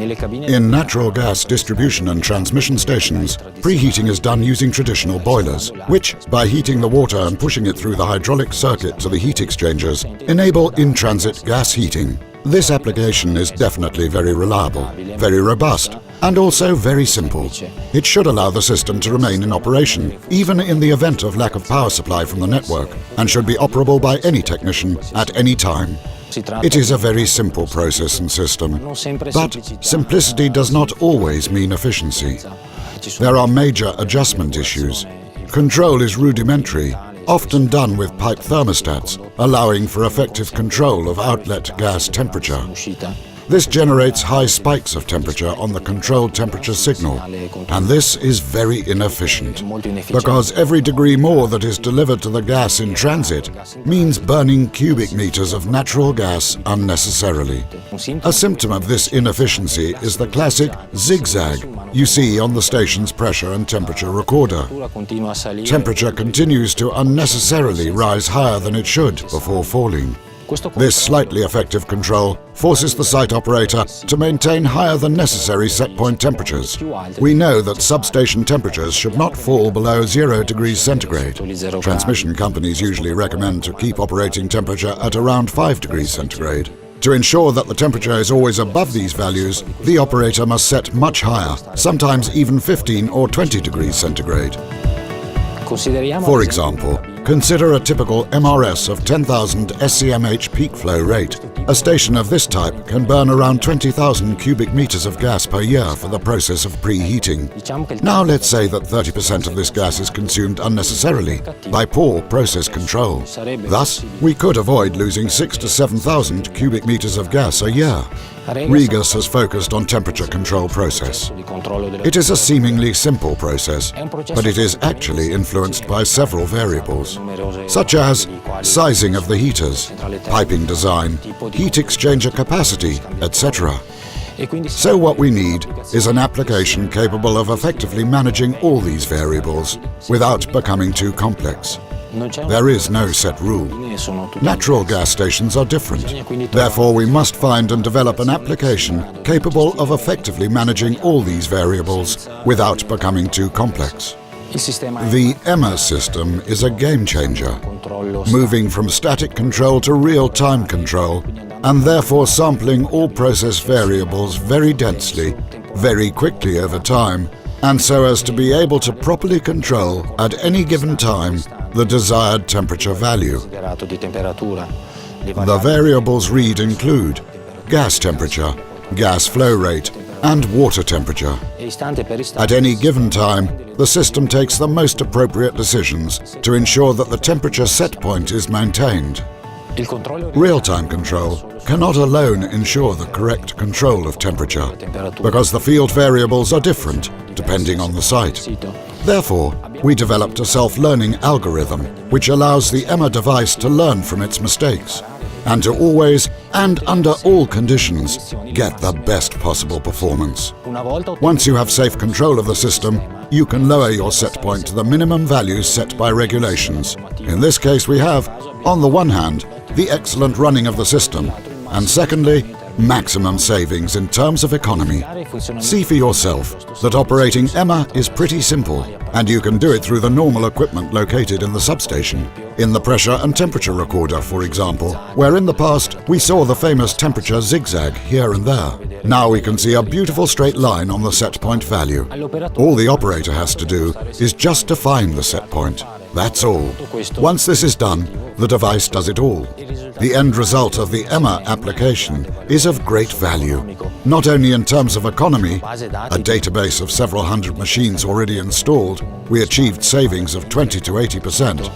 In natural gas distribution and transmission stations, preheating is done using traditional boilers, which, by heating the water and pushing it through the hydraulic circuit to the heat exchangers, enable in-transit gas heating. This application is definitely very reliable, very robust, and also very simple. It should allow the system to remain in operation, even in the event of lack of power supply from the network, and should be operable by any technician at any time. It is a very simple process and system, but simplicity does not always mean efficiency. There are major adjustment issues. Control is rudimentary, often done with pipe thermostats, allowing for effective control of outlet gas temperature. This generates high spikes of temperature on the controlled temperature signal, and this is very inefficient, because every degree more that is delivered to the gas in transit means burning cubic meters of natural gas unnecessarily. A symptom of this inefficiency is the classic zigzag you see on the station's pressure and temperature recorder. Temperature continues to unnecessarily rise higher than it should before falling. This slightly effective control forces the site operator to maintain higher than necessary set point temperatures. We know that substation temperatures should not fall below 0 degrees centigrade. Transmission companies usually recommend to keep operating temperature at around 5 degrees centigrade. To ensure that the temperature is always above these values, the operator must set much higher, sometimes even 15 or 20 degrees centigrade. For example, consider a typical MRS of 10,000 SCMH peak flow rate. A station of this type can burn around 20,000 cubic meters of gas per year for the process of preheating. Now let's say that 30% of this gas is consumed unnecessarily by poor process control. Thus, we could avoid losing 6,000 to 7,000 cubic meters of gas a year. Regas has focused on temperature control process. It is a seemingly simple process, but it is actually influenced by several variables, such as sizing of the heaters, piping design, heat exchanger capacity, etc. So what we need is an application capable of effectively managing all these variables without becoming too complex. There is no set rule. Natural gas stations are different. Therefore, we must find and develop an application capable of effectively managing all these variables without becoming too complex. The EMMA system is a game changer, moving from static control to real-time control, and therefore sampling all process variables very densely, very quickly over time, and so as to be able to properly control at any given time the desired temperature value. The variables read include gas temperature, gas flow rate, and water temperature. At any given time, the system takes the most appropriate decisions to ensure that the temperature set point is maintained. Real-time control cannot alone ensure the correct control of temperature, because the field variables are different depending on the site. Therefore, we developed a self-learning algorithm which allows the EMMA device to learn from its mistakes and to always, and under all conditions, get the best possible performance. Once you have safe control of the system, you can lower your set point to the minimum values set by regulations. In this case, we have, on the one hand, the excellent running of the system, and secondly, maximum savings in terms of economy. See for yourself that operating EMMA is pretty simple, and you can do it through the normal equipment located in the substation. In the pressure and temperature recorder, for example, where in the past we saw the famous temperature zigzag here and there. Now we can see a beautiful straight line on the set point value. All the operator has to do is just define the set point. That's all. Once this is done, the device does it all. The end result of the EMMA application is of great value, not only in terms of economy, a database of several hundred machines already installed, we achieved savings of 20 to 80%,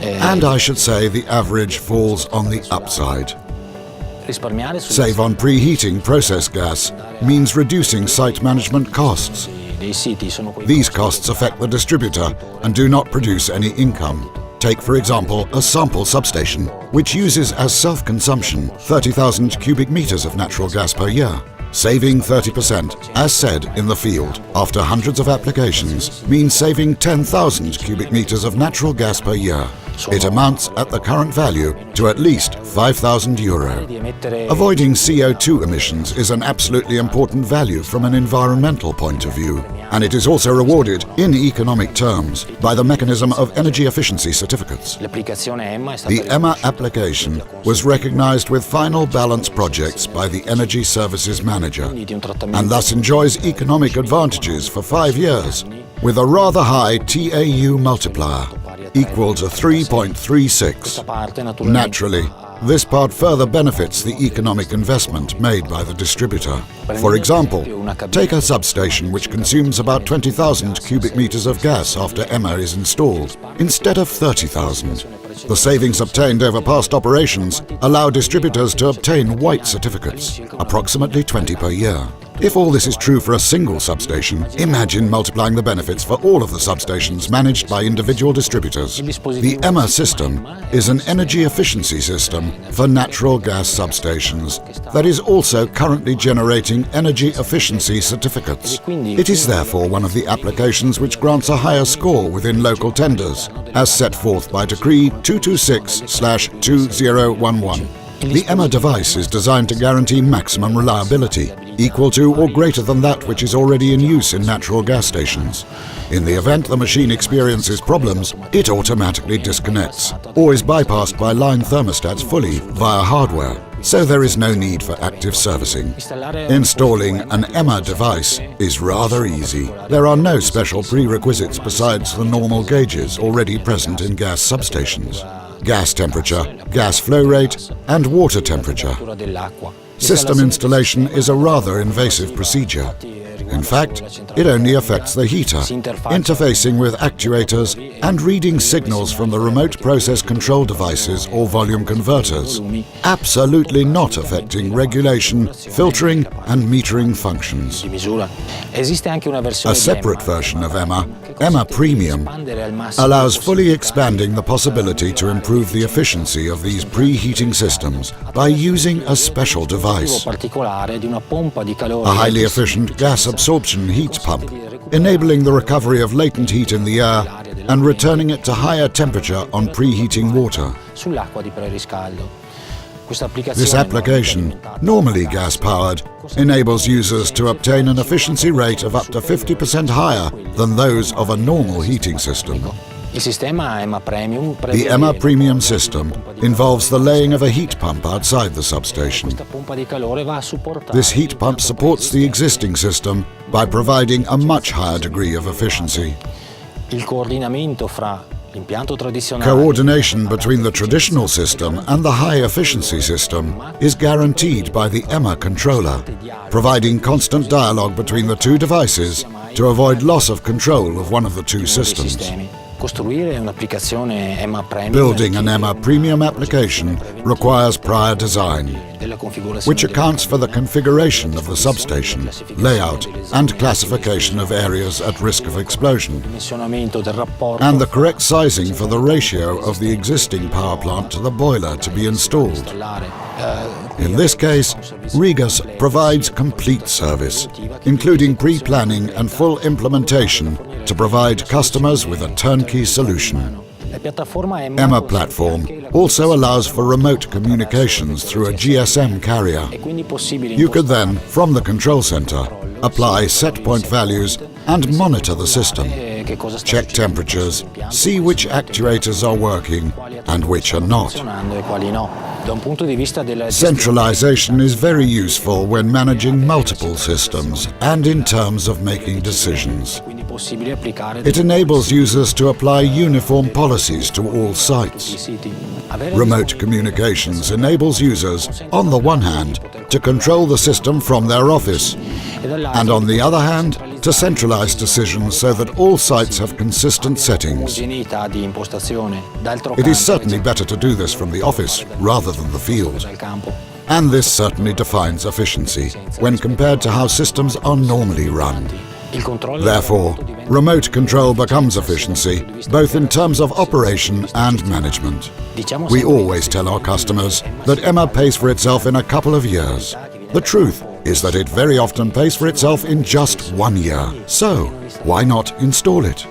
and I should say the average falls on the upside. Save on preheating process gas means reducing site management costs. These costs affect the distributor and do not produce any income. Take, for example, a sample substation, which uses as self-consumption 30,000 cubic meters of natural gas per year. Saving 30%, as said in the field, after hundreds of applications, means saving 10,000 cubic meters of natural gas per year. It amounts at the current value to at least €5,000. Avoiding CO2 emissions is an absolutely important value from an environmental point of view, and it is also rewarded in economic terms by the mechanism of energy efficiency certificates. The EMMA application was recognized with final balance projects by the Energy Services Manager and thus enjoys economic advantages for 5 years with a rather high TAU multiplier equal to 3.36. Naturally, this part further benefits the economic investment made by the distributor. For example, take a substation which consumes about 20,000 cubic meters of gas after EMMA is installed, instead of 30,000. The savings obtained over past operations allow distributors to obtain white certificates, approximately 20 per year. If all this is true for a single substation, imagine multiplying the benefits for all of the substations managed by individual distributors. The EMMA system is an energy efficiency system for natural gas substations that is also currently generating energy efficiency certificates. It is therefore one of the applications which grants a higher score within local tenders, as set forth by Decree 226/2011. The EMMA device is designed to guarantee maximum reliability, equal to or greater than that which is already in use in natural gas stations. In the event the machine experiences problems, it automatically disconnects or is bypassed by line thermostats fully via hardware, so there is no need for active servicing. Installing an EMMA device is rather easy. There are no special prerequisites besides the normal gauges already present in gas substations: gas temperature, gas flow rate, and water temperature. System installation is a rather invasive procedure. In fact, it only affects the heater, interfacing with actuators and reading signals from the remote process control devices or volume converters, absolutely not affecting regulation, filtering and metering functions. A separate version of EMMA, EMMA Premium, allows fully expanding the possibility to improve the efficiency of these preheating systems by using a special device, a highly efficient gas absorption heat pump, enabling the recovery of latent heat in the air and returning it to higher temperature on preheating water. This application, normally gas-powered, enables users to obtain an efficiency rate of up to 50% higher than those of a normal heating system. The EMMA Premium system involves the laying of a heat pump outside the substation. This heat pump supports the existing system by providing a much higher degree of efficiency. Coordination between the traditional system and the high-efficiency system is guaranteed by the EMMA controller, providing constant dialogue between the two devices to avoid loss of control of one of the two systems. Building an EMMA Premium application requires prior design, which accounts for the configuration of the substation, layout and classification of areas at risk of explosion, and the correct sizing for the ratio of the existing power plant to the boiler to be installed. In this case, Regas provides complete service, including pre-planning and full implementation to provide customers with a turnkey solution. EMMA platform also allows for remote communications through a GSM carrier. You could then, from the control center, apply set point values and monitor the system. Check temperatures, see which actuators are working and which are not. Centralization is very useful when managing multiple systems and in terms of making decisions. It enables users to apply uniform policies to all sites. Remote communications enables users, on the one hand, to control the system from their office, and on the other hand, to centralize decisions so that all sites have consistent settings. It is certainly better to do this from the office rather than the field. And this certainly defines efficiency when compared to how systems are normally run. Therefore, remote control becomes efficiency, both in terms of operation and management. We always tell our customers that EMMA pays for itself in a couple of years. The truth is that it very often pays for itself in just 1 year. So, why not install it?